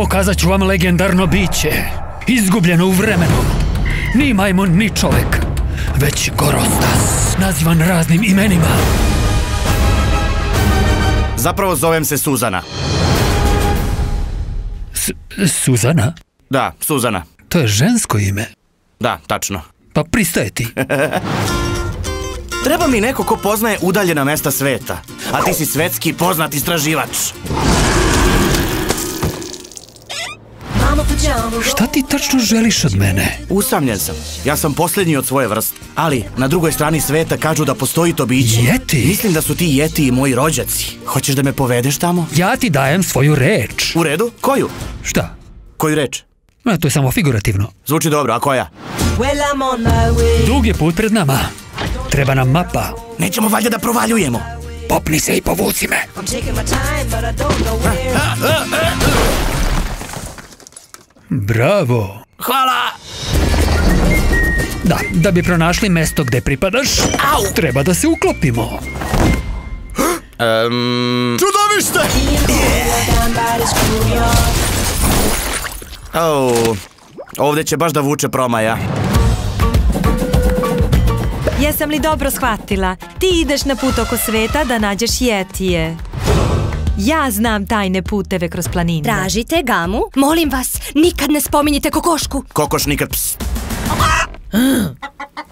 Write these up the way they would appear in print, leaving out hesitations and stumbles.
Pokazat ću vam legendarno biće, izgubljeno u vremenu. Ni majmun, ni čovek, već Gorostas, nazivan raznim imenima. Zapravo zovem se Suzana. Suzana? Da, Suzana. To je žensko ime. Da, tačno. Pa pristaje ti. Treba mi neko ko poznaje udaljena mesta sveta, a ti si svetski poznat istraživač. Šta ti tačno želiš od mene? Usamljen sam. Ja sam posljednji od svoje vrste. Ali, na drugoj strani sveta kažu da postoji to biće. Jeti? Mislim da su ti Jeti i moji rođaci. Hoćeš da me povedeš tamo? Ja ti dajem svoju reč. U redu? Koju? Šta? Koju reč? To je samo figurativno. Zvuči dobro, a koja? Dug je put pred nama. Treba nam mapa. Nećemo valjda da provaljujemo. Popni se i povuci me. Bravo. Hvala! Da bi pronašli mesto gde pripadaš, treba da se uklopimo. Čudovište! Ovdje će baš da vuče promaja. Jesam li dobro shvatila? Ti ideš na put oko sveta da nađeš Jetije. Ja znam tajne puteve kroz planine. Tražite Gamu? Molim vas, nikad ne spominjite kokošku. Kokoš nikad ps.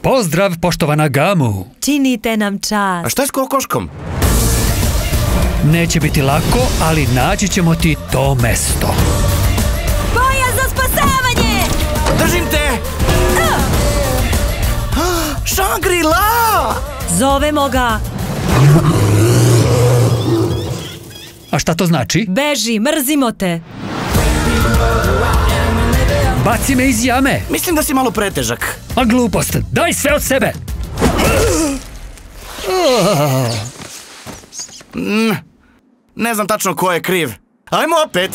Pozdrav, poštovana Gamu. Činite nam čast. A šta je s kokoškom? Neće biti lako, ali naći ćemo ti to mesto. Boja za spasavanje! Držim te! Shangri-La! Zovemo ga. A šta to znači? Beži, mrzimo te. Baci me iz jame. Mislim da si malo pretežak. A glupost, daj sve od sebe. Ne znam tačno ko je kriv. Ajmo opet!